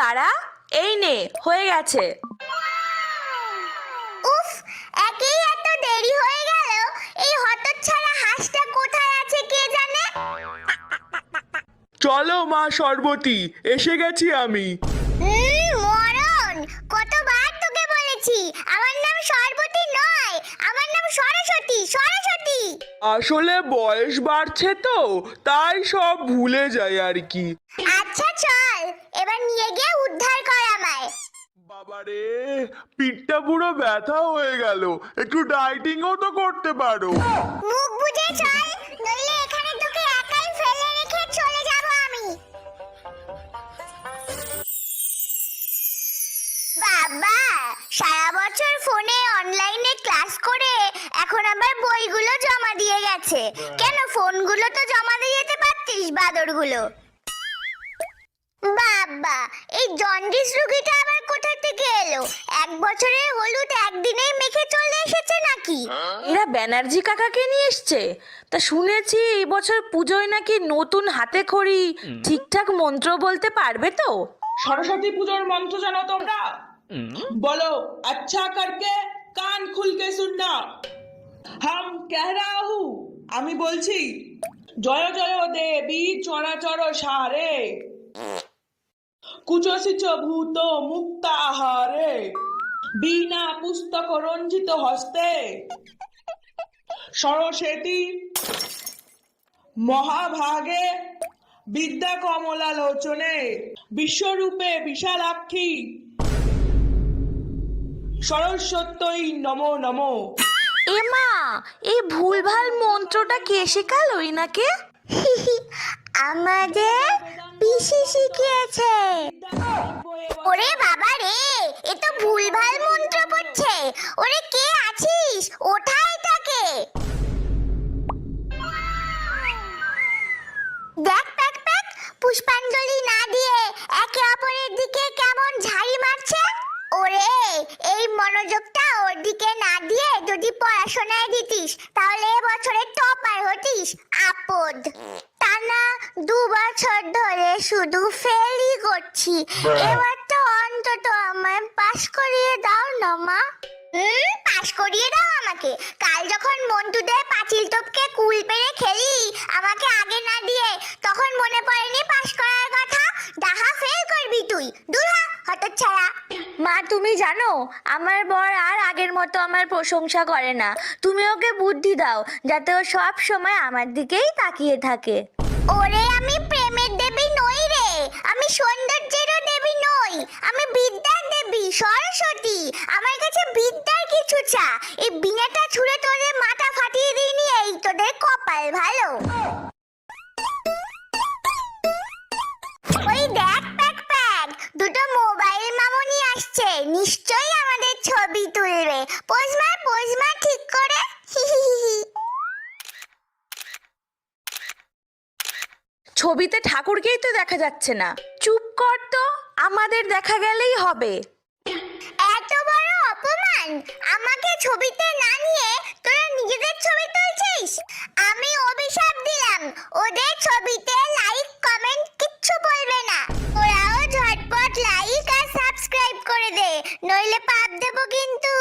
দাঁড়া, এই নে হয়ে গেছে। উফ, একেই এত দেরি হয়ে গেল। এই হতচ্ছাড়া হাঁসটা কোথায় আছে কে জানে। চলো মা সর্বতী, এসে গেছি আমি। মরণ, কতবার তোকে বলেছি আমার নাম সরবতী নয়, আমার নাম সরস্বতী। সরস্বতী। আসলে বয়স বাড়ছে তো, তাই সব ভুলে যাই আর কি। আচ্ছা চল, এবার নিয়ে গিয়ে উদ্ধার কর আমায়। বাবারে, পিঠটা পুরো ব্যথা হয়ে গেল, একটু ডাইটিংও তো করতে পারো। মুখ বুজে চল, নইলে এখানে তোকে একাই ফেলে রেখে চলে যাব আমি। বাবা, সারা বছর ফোনে অনলাইনে ক্লাস করে এখন আবার বইগুলো জমা দিয়ে গেছে। কেন ফোনগুলো তো জমা দিয়ে যেতে পারতিস, বাদরগুলো। বাবা, এই জন্ডিস রোগীটা আবার কোথা থেকে এলো? এক বছরের হলুদ একদিনেই মেখে চলে এসেছে নাকি? এরা ব্যানার্জি কাকাকে নিয়ে এসছে। তা শুনেছি এই বছর পুজোয় নাকি নতুন হাতে খড়ি ঠিকঠাক মন্ত্র বলতে পারবে তো? সরস্বতী পুজোর মন্ত্র জানো তোমরা? বলো, अच्छा करके कान खुल के सुनना। हम कह रहा हूँ, আমি বলছি, জয় জয় দেবী চরাচর সারে, কুচসিচ ভূত মুক্তাহারে, বিনা পুস্তক রঞ্জিত হস্তে, সরস্বতী মহাভাগে বিদ্যা কমলা লোচনে, বিশ্বরূপে বিশালাক্ষী সরস্বত্যই নমো নমো। এমা, এই ভুলভাল মন্ত্রটা কে শেখালো ইনাকে? আমাদের পিসি শিখিয়েছে। ওরে বাবা রে, এ তো ভুলভাল মন্ত্র পড়ছে। ওরে কে আছিস, ওঠা এটাকে। দেখ প্যাক প্যাক, পুষ্পাঞ্জলি না দিয়ে একে অপরের দিকে কেমন ঝাড়ি মারছে। ওরে, এই মনোযোগটা ওর দিকে না দিয়ে যদি পড়াশোনায় দিতিস তাহলে এবছরে টপার হতিস। আপদ, টানা 2 বছর ধরে শুধু ফেলই করছি। এবার তো অন্তত আমায় পাস করিয়ে দাও না মা। পাস করিয়ে দাও আমাকে? কাল যখন মন্টুদের পাঁচিল টপকে কুল পেরে খেলি আমাকে আগে না দিয়ে, তখন মনে পড়েনি পাস করার কথা? ডাহা ফেল করবি তুই, দূর হ হতচ্ছাড়া। মা, তুমি জানো আমার বর আর আগের মতো আমার প্রশংসা করে না। তুমি ওকে বুদ্ধি দাও যাতে ও সব সময় আমার দিকেই তাকিয়ে থাকে। ওরে, আমি প্রেমের দেবী নই রে, আমি সৌন্দর্যেরও দেবী নই, আমি বিদ্যার দেবী সরস্বতী। আমার কাছে বিদ্যার কিছু চা। এই বিনাটা ছুঁড়ে তোদের মাথা ফাটিয়ে দিইনি, এই তোদের কপাল ভালো। ওই দেখ প্যাক প্যাক, দুটো মোবাইল মামুনি আসছে, নিশ্চয়ই আমাদের ছবি তুলবে। পোজ মার ঠিক করে। ছবিতে ঠাকুরকেই তো দেখা যাচ্ছে না। চুপ কর তো, আমাদের দেখা গেলেই হবে। এত বড় অপমান! আমাকে ছবিতে না নিয়ে তোরা নিজেদের ছবি তুলছিস। আমি অভিশাপ দিলাম, ওদের ছবিতে লাইক কমেন্ট কিচ্ছু বলবে না। ওরাও ঝটপট লাইক আর সাবস্ক্রাইব করে দে, নইলে পাপ দেবো কিন্তু।